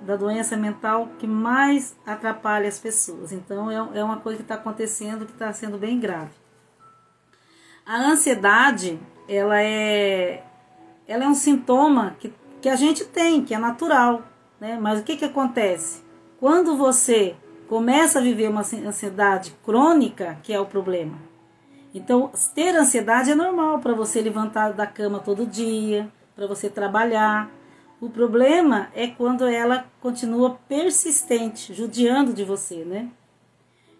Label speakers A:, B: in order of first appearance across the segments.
A: da doença mental que mais atrapalha as pessoas. Então é uma coisa que está acontecendo, que está sendo bem grave. A ansiedade, ela é um sintoma que a gente tem, que é natural, né? Mas o que acontece? Quando você começa a viver uma ansiedade crônica, que é o problema. Então, ter ansiedade é normal para você levantar da cama todo dia, para você trabalhar. O problema é quando ela continua persistente, judiando de você, né?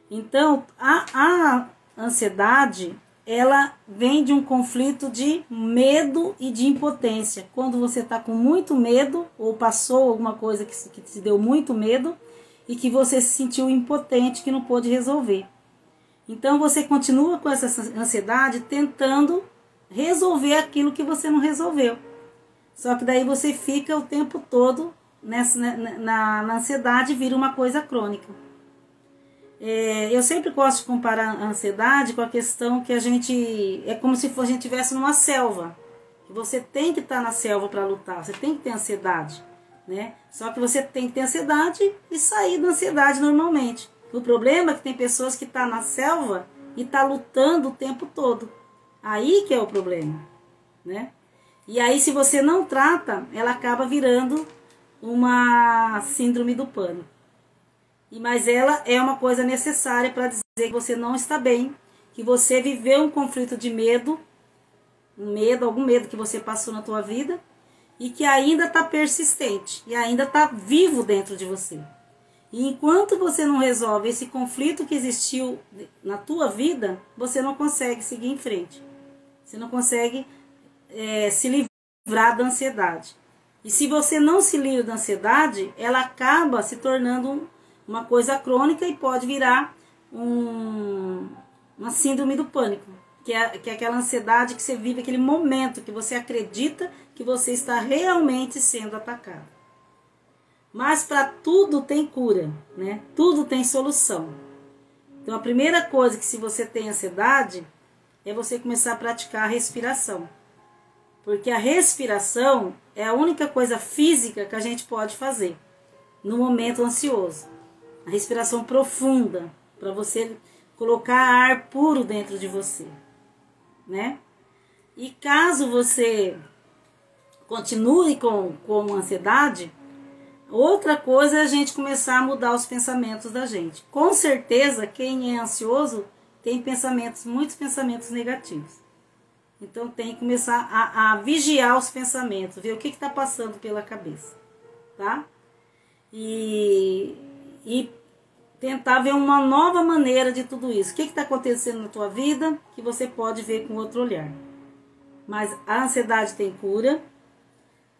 A: Então, a ansiedade, ela vem de um conflito de medo e de impotência. Quando você está com muito medo, ou passou alguma coisa que te deu muito medo, e que você se sentiu impotente, que não pôde resolver. Então, você continua com essa ansiedade tentando resolver aquilo que você não resolveu. Só que daí você fica o tempo todo na ansiedade e vira uma coisa crônica. Eu sempre gosto de comparar a ansiedade com a questão que a gente... É como se a gente estivesse numa selva. Você tem que estar na selva para lutar, você tem que ter ansiedade, né? Só que você tem que ter ansiedade e sair da ansiedade normalmente. O problema é que tem pessoas que estão na selva e estão lutando o tempo todo. Aí que é o problema, né? E aí, se você não trata, ela acaba virando uma síndrome do pânico. Mas ela é uma coisa necessária para dizer que você não está bem, que você viveu um conflito de medo, algum medo que você passou na tua vida, e que ainda está persistente, e ainda está vivo dentro de você. E enquanto você não resolve esse conflito que existiu na tua vida, você não consegue seguir em frente. Você não consegue se livrar da ansiedade. E se você não se livra da ansiedade, ela acaba se tornando uma coisa crônica e pode virar uma síndrome do pânico, que é aquela ansiedade que você vive, aquele momento que você acredita que você está realmente sendo atacado. Mas para tudo tem cura, né? Tudo tem solução. Então a primeira coisa que, se você tem ansiedade, é você começar a praticar a respiração. Porque a respiração é a única coisa física que a gente pode fazer no momento ansioso. A respiração profunda, para você colocar ar puro dentro de você, né? E caso você continue com ansiedade, outra coisa é a gente começar a mudar os pensamentos da gente. Com certeza, quem é ansioso tem muitos pensamentos negativos. Então tem que começar a vigiar os pensamentos, ver o que está passando pela cabeça, tá? E tentar ver uma nova maneira de tudo isso. O que está acontecendo na tua vida que você pode ver com outro olhar. Mas a ansiedade tem cura.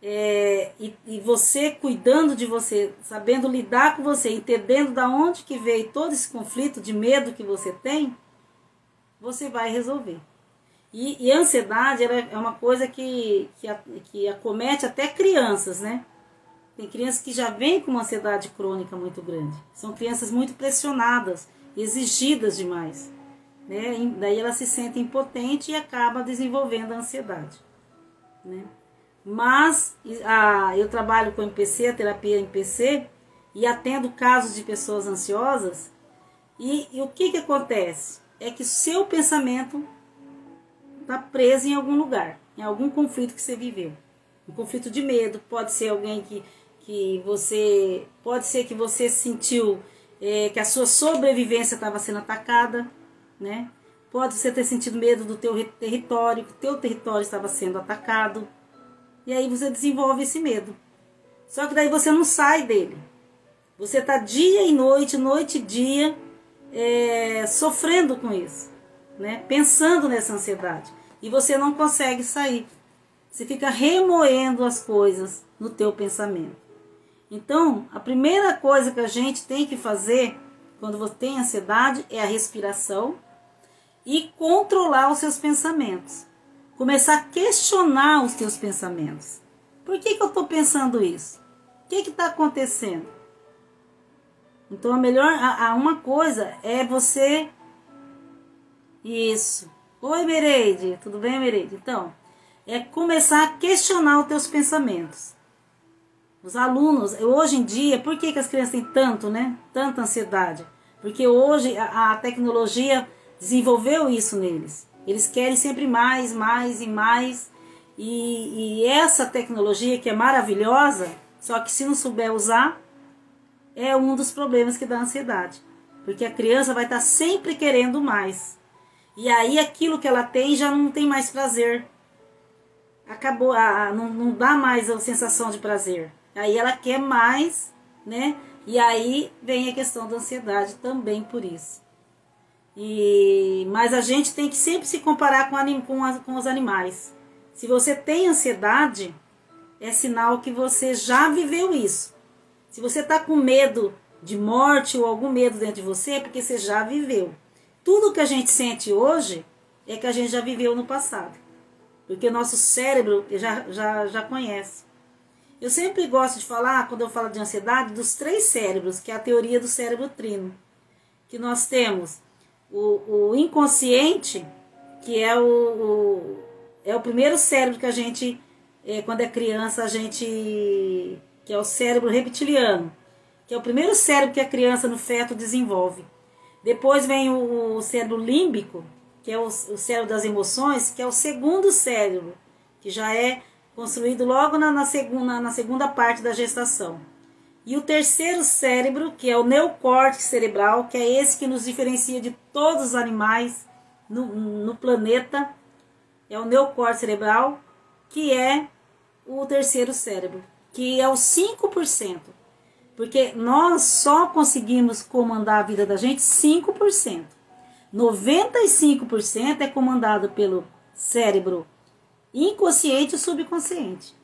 A: E você cuidando de você, sabendo lidar com você, entendendo da onde que veio todo esse conflito de medo que você tem, você vai resolver. E a ansiedade é uma coisa que acomete até crianças, né? Tem crianças que já vêm com uma ansiedade crônica muito grande. São crianças muito pressionadas, exigidas demais, né? E daí elas se sentem impotentes e acabam desenvolvendo a ansiedade, né? Mas eu trabalho com MPC, a terapia MPC, e atendo casos de pessoas ansiosas. E o que acontece? É que o seu pensamento está preso em algum lugar, em algum conflito que você viveu. Um conflito de medo, pode ser alguém que você... Pode ser que você sentiu que a sua sobrevivência estava sendo atacada, né? Pode você ter sentido medo do teu território, que o teu território estava sendo atacado. E aí você desenvolve esse medo. Só que daí você não sai dele. Você está dia e noite, noite e dia, sofrendo com isso, né? Pensando nessa ansiedade. E você não consegue sair. Você fica remoendo as coisas no teu pensamento. Então, a primeira coisa que a gente tem que fazer quando você tem ansiedade é a respiração e controlar os seus pensamentos. Começar a questionar os teus pensamentos. Por que eu estou pensando isso? O que está acontecendo? Então, uma coisa é você... Isso. Oi, Mereide. Tudo bem, Mereide? Então, é começar a questionar os teus pensamentos. Os alunos, hoje em dia, por que as crianças têm tanto, né? Tanta ansiedade? Porque hoje a tecnologia desenvolveu isso neles. Eles querem sempre mais, mais e mais. E essa tecnologia que é maravilhosa, só que se não souber usar, é um dos problemas que dá ansiedade. Porque a criança vai estar sempre querendo mais. E aí aquilo que ela tem já não tem mais prazer. Acabou, não dá mais a sensação de prazer. Aí ela quer mais, né? E aí vem a questão da ansiedade também por isso. Mas a gente tem que sempre se comparar com os animais. Se você tem ansiedade, é sinal que você já viveu isso. Se você está com medo de morte ou algum medo dentro de você, é porque você já viveu. Tudo que a gente sente hoje é que a gente já viveu no passado. Porque o nosso cérebro já conhece. Eu sempre gosto de falar, quando eu falo de ansiedade, dos 3 cérebros, que é a teoria do cérebro trino. Que nós temos o inconsciente, que é o primeiro cérebro que a gente, quando é criança, que é o cérebro reptiliano, que é o primeiro cérebro que a criança no feto desenvolve. Depois vem o cérebro límbico, que é o cérebro das emoções, que é o segundo cérebro, que já é construído logo na segunda parte da gestação. E o terceiro cérebro, que é o neocórtex cerebral, que é esse que nos diferencia de todos os animais no planeta, é o neocórtex cerebral, que é o terceiro cérebro, que é o 5%. Porque nós só conseguimos comandar a vida da gente 5%. 95% é comandado pelo cérebro inconsciente e subconsciente.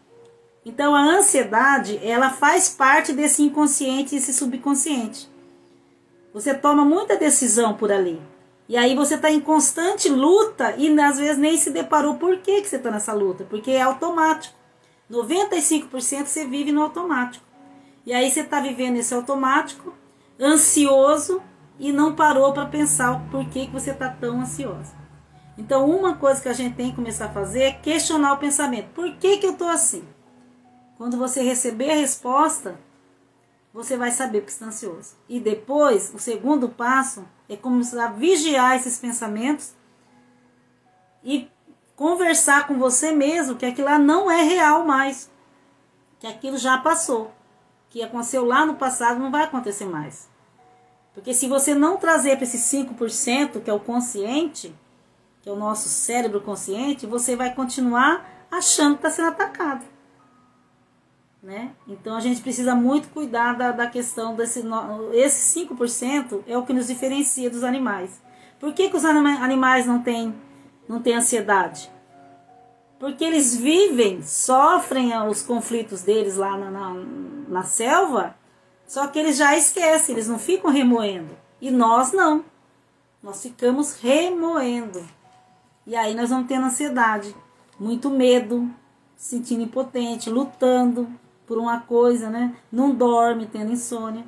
A: Então a ansiedade, ela faz parte desse inconsciente e esse subconsciente. Você toma muita decisão por ali. E aí você está em constante luta e às vezes nem se deparou por que você está nessa luta. Porque é automático. 95% você vive no automático. E aí você está vivendo esse automático, ansioso, e não parou para pensar o porquê que você está tão ansioso. Então uma coisa que a gente tem que começar a fazer é questionar o pensamento. Por que eu estou assim? Quando você receber a resposta, você vai saber porque está ansioso. E depois, o segundo passo é começar a vigiar esses pensamentos e conversar com você mesmo que aquilo lá não é real mais. Que aquilo já passou. Que aconteceu lá no passado não vai acontecer mais. Porque se você não trazer para esse 5%, que é o consciente, que é o nosso cérebro consciente, você vai continuar achando que está sendo atacado. Né? Então a gente precisa muito cuidar da questão esse 5% é o que nos diferencia dos animais. Por que os animais não têm ansiedade? Porque eles vivem, sofrem os conflitos deles lá na selva, só que eles já esquecem, eles não ficam remoendo. E nós não. Nós ficamos remoendo. E aí nós vamos tendo ansiedade, muito medo, se sentindo impotente, lutando por uma coisa, né? Não dorme, tendo insônia.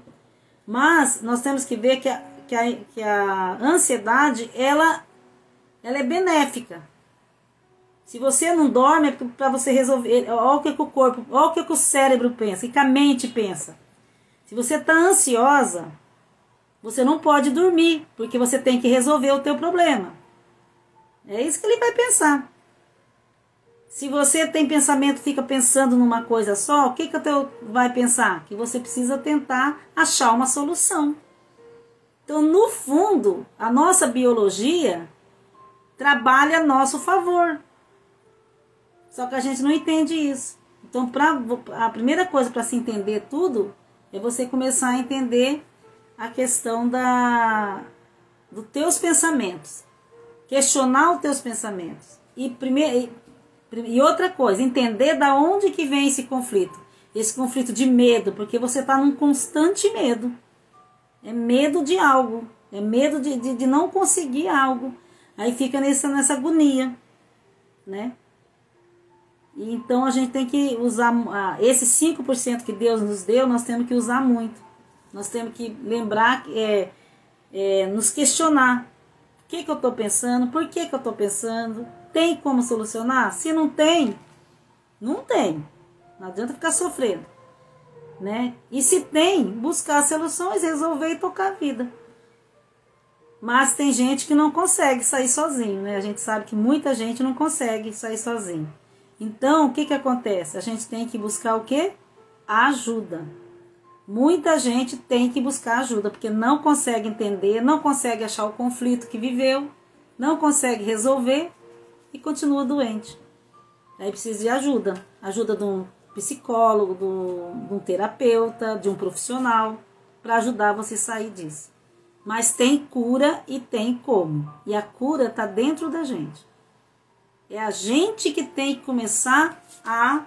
A: Mas nós temos que ver que a ansiedade, ela é benéfica. Se você não dorme, é para você resolver. Olha o que o corpo, olha o que o cérebro pensa, o que a mente pensa. Se você está ansiosa, você não pode dormir, porque você tem que resolver o teu problema. É isso que ele vai pensar. Se você tem pensamento, fica pensando numa coisa só, o que o teu vai pensar? Que você precisa tentar achar uma solução. Então, no fundo, a nossa biologia trabalha a nosso favor. Só que a gente não entende isso. Então, a primeira coisa para se entender tudo é você começar a entender a questão dos teus pensamentos. Questionar os teus pensamentos. E outra coisa, entender da onde que vem esse conflito. Esse conflito de medo, porque você está num constante medo. É medo de algo. É medo de não conseguir algo. Aí fica nessa agonia, né? Então a gente tem que usar esse 5% que Deus nos deu, nós temos que usar muito. Nós temos que lembrar, nos questionar. O que eu estou pensando? Por que eu estou pensando? Tem como solucionar? Se não tem, não tem. Não adianta ficar sofrendo. né? E se tem, buscar soluções, resolver e tocar a vida. Mas tem gente que não consegue sair sozinho, né? A gente sabe que muita gente não consegue sair sozinho. Então, o que que acontece? A gente tem que buscar o quê? Ajuda. Muita gente tem que buscar ajuda, porque não consegue entender, não consegue achar o conflito que viveu, não consegue resolver e continua doente. Aí precisa de ajuda. Ajuda de um psicólogo, de um terapeuta, de um profissional, para ajudar você a sair disso. Mas tem cura e tem como. E a cura está dentro da gente. É a gente que tem que começar a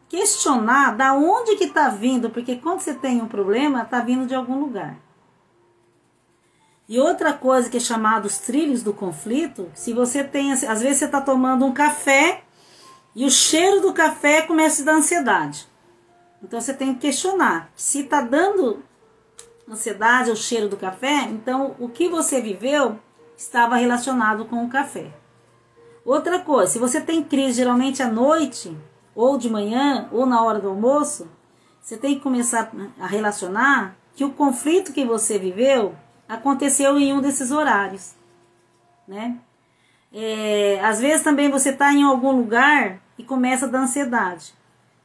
A: questionar da onde que está vindo. Porque quando você tem um problema, está vindo de algum lugar. E outra coisa que é chamada os trilhos do conflito, se você tem, às vezes você está tomando um café e o cheiro do café começa a dar ansiedade. Então você tem que questionar. Se está dando ansiedade ao cheiro do café, então o que você viveu estava relacionado com o café. Outra coisa, se você tem crise geralmente à noite, ou de manhã, ou na hora do almoço, você tem que começar a relacionar que o conflito que você viveu aconteceu em um desses horários, né? Às vezes também você está em algum lugar e começa a dar ansiedade.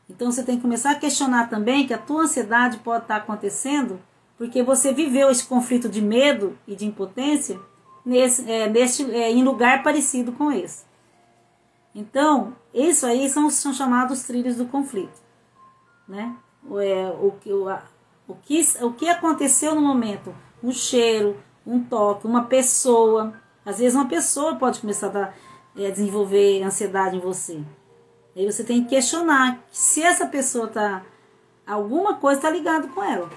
A: Então você tem que começar a questionar também que a tua ansiedade pode estar acontecendo porque você viveu esse conflito de medo e de impotência em lugar parecido com esse. Então, isso aí são chamados trilhos do conflito, né? O que aconteceu no momento, um cheiro, um toque, uma pessoa. Às vezes uma pessoa pode começar a desenvolver ansiedade em você. Aí você tem que questionar se essa pessoa alguma coisa está ligada com ela.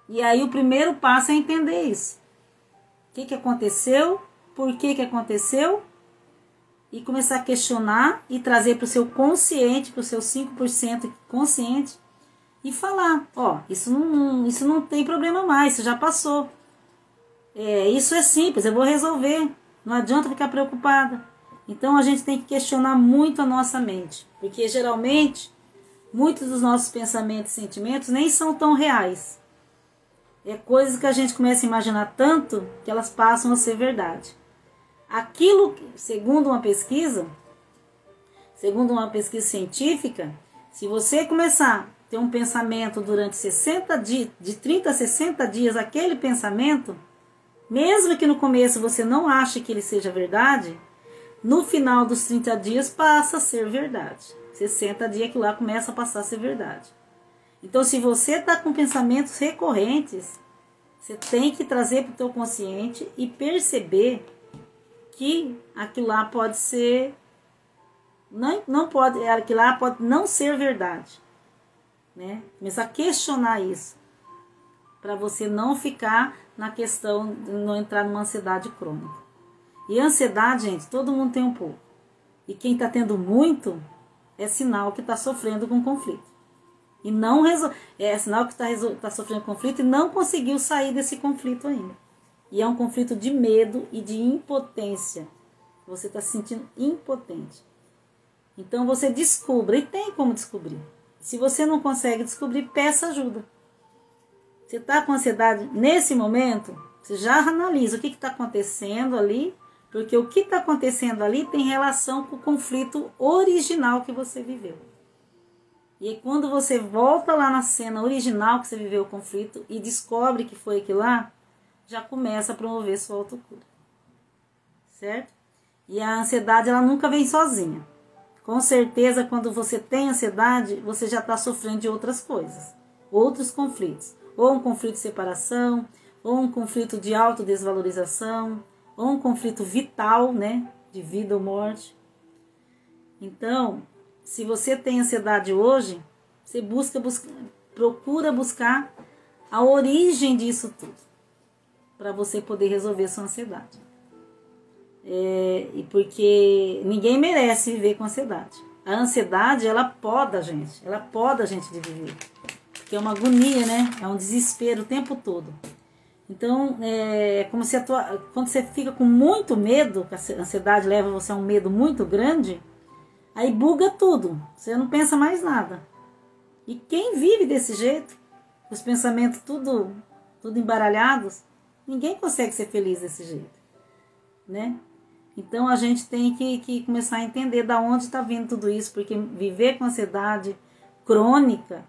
A: E aí o primeiro passo é entender isso. O que aconteceu, por que aconteceu, e começar a questionar e trazer para o seu consciente, para o seu 5% consciente, e falar, isso não tem problema mais, isso já passou. Isso é simples, eu vou resolver, não adianta ficar preocupada. Então a gente tem que questionar muito a nossa mente, porque geralmente muitos dos nossos pensamentos e sentimentos nem são tão reais. É coisas que a gente começa a imaginar tanto que elas passam a ser verdade. Aquilo, segundo uma pesquisa científica, se você começar a ter um pensamento durante 60 dias, de 30 a 60 dias, aquele pensamento, mesmo que no começo você não ache que ele seja verdade, no final dos 30 dias passa a ser verdade. 60 dias que lá começa a passar a ser verdade. Então, se você está com pensamentos recorrentes, você tem que trazer para o teu consciente e perceber que aquilo lá pode ser, aquilo lá pode não ser verdade, né? Começar a questionar isso, para você não ficar na questão de não entrar numa ansiedade crônica. E ansiedade, gente, todo mundo tem um pouco. E quem está tendo muito é sinal que está sofrendo com conflito. E não é sinal que está sofrendo conflito e não conseguiu sair desse conflito ainda. E é um conflito de medo e de impotência. Você está se sentindo impotente. Então você descubra, e tem como descobrir. Se você não consegue descobrir, peça ajuda. Você está com ansiedade nesse momento, você já analisa o que está acontecendo ali, porque o que está acontecendo ali tem relação com o conflito original que você viveu. E aí, quando você volta lá na cena original que você viveu o conflito e descobre que foi aquilo lá, já começa a promover sua autocura. Certo? E a ansiedade, ela nunca vem sozinha. Com certeza, quando você tem ansiedade, você já está sofrendo de outras coisas. Outros conflitos. Ou um conflito de separação, ou um conflito de autodesvalorização, ou um conflito vital, né? De vida ou morte. Então, se você tem ansiedade hoje, você procura buscar a origem disso tudo, para você poder resolver sua ansiedade. E porque ninguém merece viver com ansiedade. A ansiedade, ela poda a gente de viver. Porque é uma agonia, né? É um desespero o tempo todo. Então, como se quando você fica com muito medo, a ansiedade leva você a um medo muito grande, Aí buga tudo, você não pensa mais nada. E quem vive desse jeito, os pensamentos tudo embaralhados, ninguém consegue ser feliz desse jeito, né? Então a gente tem que começar a entender da onde está vindo tudo isso, porque viver com ansiedade crônica,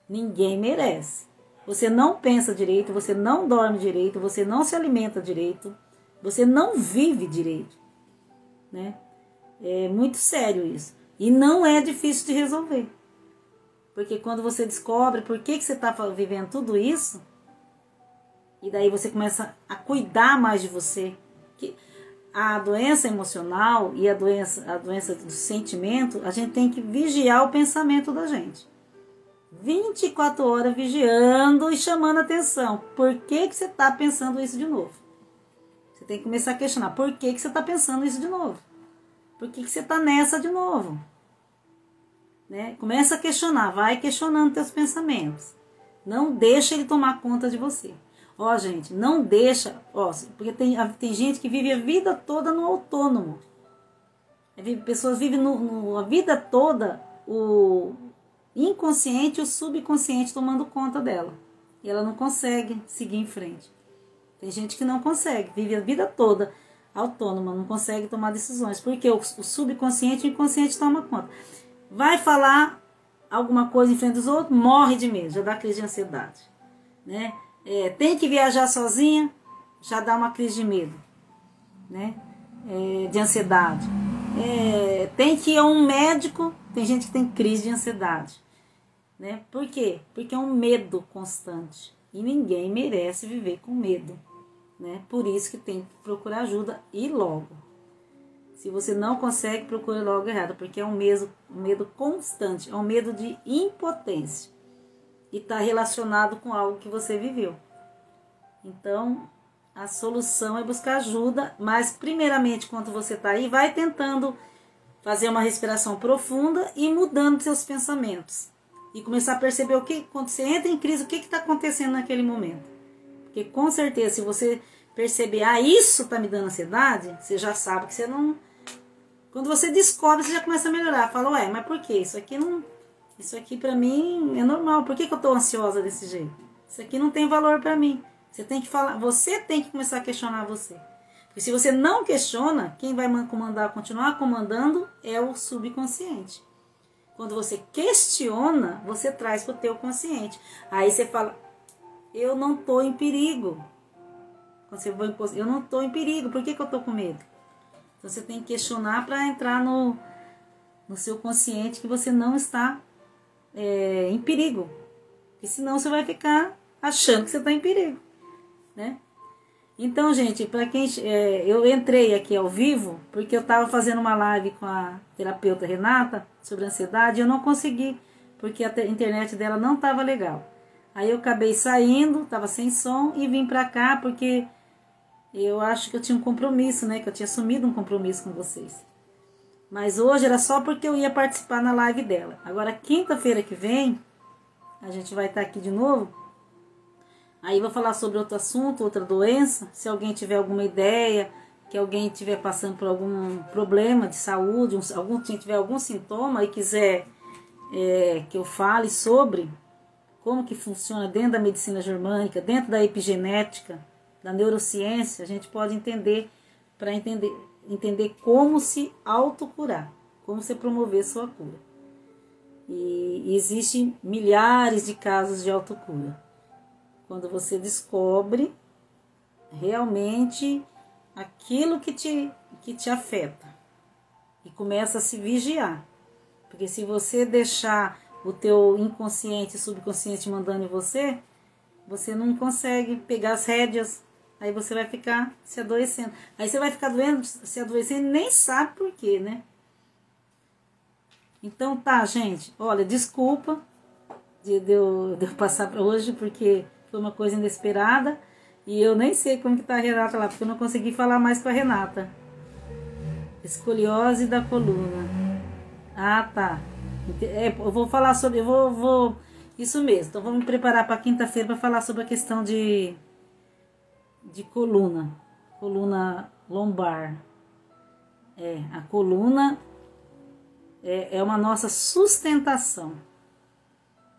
A: ninguém merece. Você não pensa direito, você não dorme direito, você não se alimenta direito, você não vive direito, né? É muito sério isso. E não é difícil de resolver. Porque quando você descobre por que você está vivendo tudo isso, e daí você começa a cuidar mais de você. Que a doença emocional e a doença do sentimento, a gente tem que vigiar o pensamento da gente. 24 horas vigiando e chamando atenção. Por que você está pensando isso de novo? Você tem que começar a questionar. Por que você está pensando isso de novo? Por que você está nessa de novo? Né? Começa a questionar. Vai questionando teus pensamentos. Não deixa ele tomar conta de você. Ó, gente, não deixa... Ó, porque tem gente que vive a vida toda no autônomo. Pessoas vivem a vida toda o inconsciente e o subconsciente tomando conta dela. E ela não consegue seguir em frente. Tem gente que não consegue, vive a vida toda autônoma, não consegue tomar decisões. Porque o subconsciente e o inconsciente tomam conta. Vai falar alguma coisa em frente dos outros, morre de medo, já dá crise de ansiedade. Né? Tem que viajar sozinha, já dá uma crise de medo. Né? De ansiedade. Tem que ir a um médico, tem gente que tem crise de ansiedade. Né? Por quê? Porque é um medo constante. E ninguém merece viver com medo. Né? Por isso que tem que procurar ajuda e logo. Se você não consegue, procure logo errado. Porque é um medo constante. É um medo de impotência. E está relacionado com algo que você viveu. Então, a solução é buscar ajuda. Mas primeiramente, quando você está aí, vai tentando fazer uma respiração profunda e mudando seus pensamentos. E começar a perceber quando você entra em crise, o que está acontecendo naquele momento. Porque com certeza, se você perceber, isso está me dando ansiedade, você já sabe que você não... Quando você descobre, você já começa a melhorar. Fala, mas por quê? Isso aqui para mim é normal. Por que eu estou ansiosa desse jeito? Isso aqui não tem valor para mim. Você tem que começar a questionar você. Porque se você não questiona, quem vai continuar comandando é o subconsciente. Quando você questiona, você traz para o teu consciente. Aí você fala, eu não estou em perigo. Quando você vai, eu não estou em perigo, por que eu estou com medo? Então você tem que questionar para entrar no seu consciente que você não está em perigo. Porque senão você vai ficar achando que você está em perigo. Né? Então, gente, para quem eu entrei aqui ao vivo, porque eu estava fazendo uma live com a terapeuta Renata sobre ansiedade, e eu não consegui, porque a internet dela não estava legal. Aí eu acabei saindo, estava sem som, e vim para cá, porque eu acho que eu tinha um compromisso, né? Que eu tinha assumido um compromisso com vocês. Mas hoje era só porque eu ia participar na live dela. Agora, quinta-feira que vem, a gente vai estar aqui de novo. Aí vou falar sobre outro assunto, outra doença. Se alguém tiver alguma ideia, que alguém estiver passando por algum problema de saúde, tiver algum sintoma e quiser que eu fale sobre como que funciona dentro da medicina germânica, dentro da epigenética, da neurociência, a gente pode entender para entender como se autocurar, como você promover sua cura. E existem milhares de casos de autocura. Quando você descobre realmente aquilo que te afeta e começa a se vigiar. Porque se você deixar o teu inconsciente e subconsciente mandando em você, você não consegue pegar as rédeas, aí você vai ficar se adoecendo. Aí você vai ficar se adoecendo e nem sabe por quê, né? Então tá, gente, olha, desculpa de eu passar para hoje, porque foi uma coisa inesperada. E eu nem sei como que tá a Renata lá, porque eu não consegui falar mais com a Renata. Escoliose da coluna. Ah, tá. Eu vou falar sobre... Isso mesmo. Então, vou me preparar para quinta-feira para falar sobre a questão de coluna. Coluna lombar. A coluna é uma nossa sustentação,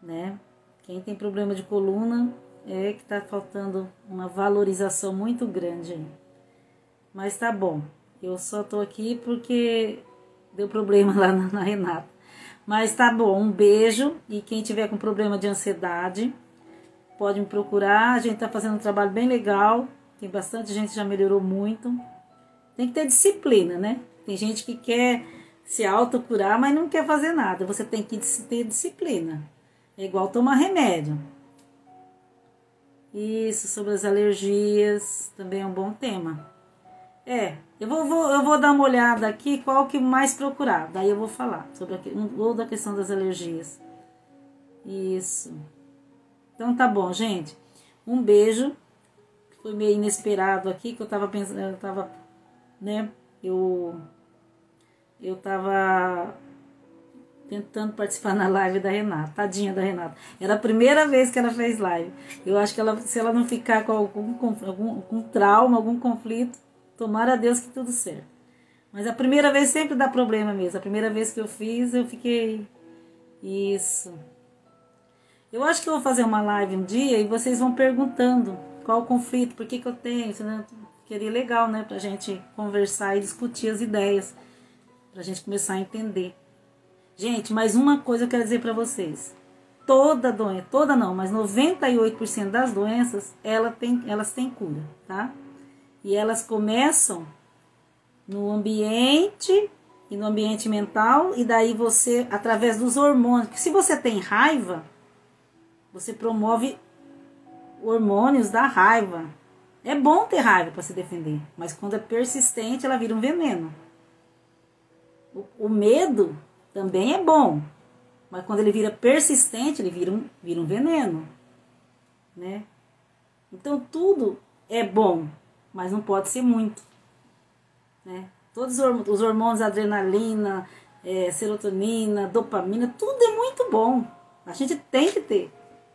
A: né? Quem tem problema de coluna é que tá faltando uma valorização muito grande aí. Mas tá bom, eu só tô aqui porque deu problema lá na Renata. Mas tá bom, um beijo, e quem tiver com problema de ansiedade, pode me procurar, a gente tá fazendo um trabalho bem legal, tem bastante gente que já melhorou muito. Tem que ter disciplina, né? Tem gente que quer se autocurar, mas não quer fazer nada, você tem que ter disciplina, é igual tomar remédio. Isso, sobre as alergias, também é um bom tema. Eu vou dar uma olhada aqui qual que mais procurar. Daí eu vou falar sobre ou da questão das alergias. Isso. Então tá bom, gente. Um beijo. Foi meio inesperado aqui, que eu tava pensando, eu tava tentando participar na live da Renata, tadinha da Renata. Era a primeira vez que ela fez live. Eu acho que se ela não ficar com algum trauma, algum conflito, tomara a Deus que tudo certo. Mas a primeira vez sempre dá problema mesmo. A primeira vez que eu fiz, eu fiquei... Isso. Eu acho que eu vou fazer uma live um dia e vocês vão perguntando qual o conflito, por que eu tenho. Seria legal, né? Pra gente conversar e discutir as ideias. Pra gente começar a entender. Gente, mais uma coisa eu quero dizer pra vocês. Toda doença, toda não, mas 98% das doenças, elas têm cura, tá? E elas começam no ambiente e no ambiente mental, e daí você, através dos hormônios, porque se você tem raiva, você promove hormônios da raiva. É bom ter raiva para se defender, mas quando é persistente, ela vira um veneno. O medo também é bom, mas quando ele vira persistente, ele vira um veneno, né? Então tudo é bom, mas não pode ser muito, né? Todos os hormônios, adrenalina, serotonina, dopamina, tudo é muito bom. A gente tem que ter.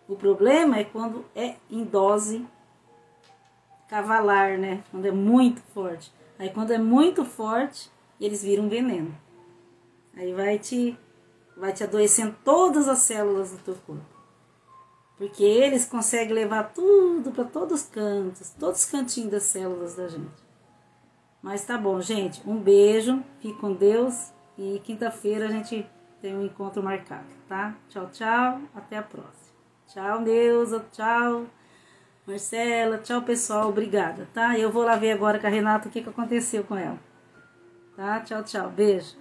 A: O problema é quando é em dose cavalar, né? Quando é muito forte. Aí quando é muito forte, eles viram veneno. Aí vai te adoecendo todas as células do teu corpo. Porque eles conseguem levar tudo para todos os cantos, todos os cantinhos das células da gente. Mas tá bom, gente. Um beijo, fique com Deus. E quinta-feira a gente tem um encontro marcado, tá? Tchau, tchau. Até a próxima. Tchau, Neuza. Tchau, Marcela. Tchau, pessoal. Obrigada, tá? Eu vou lá ver agora com a Renata o que aconteceu com ela. Tá? Tchau, tchau. Beijo.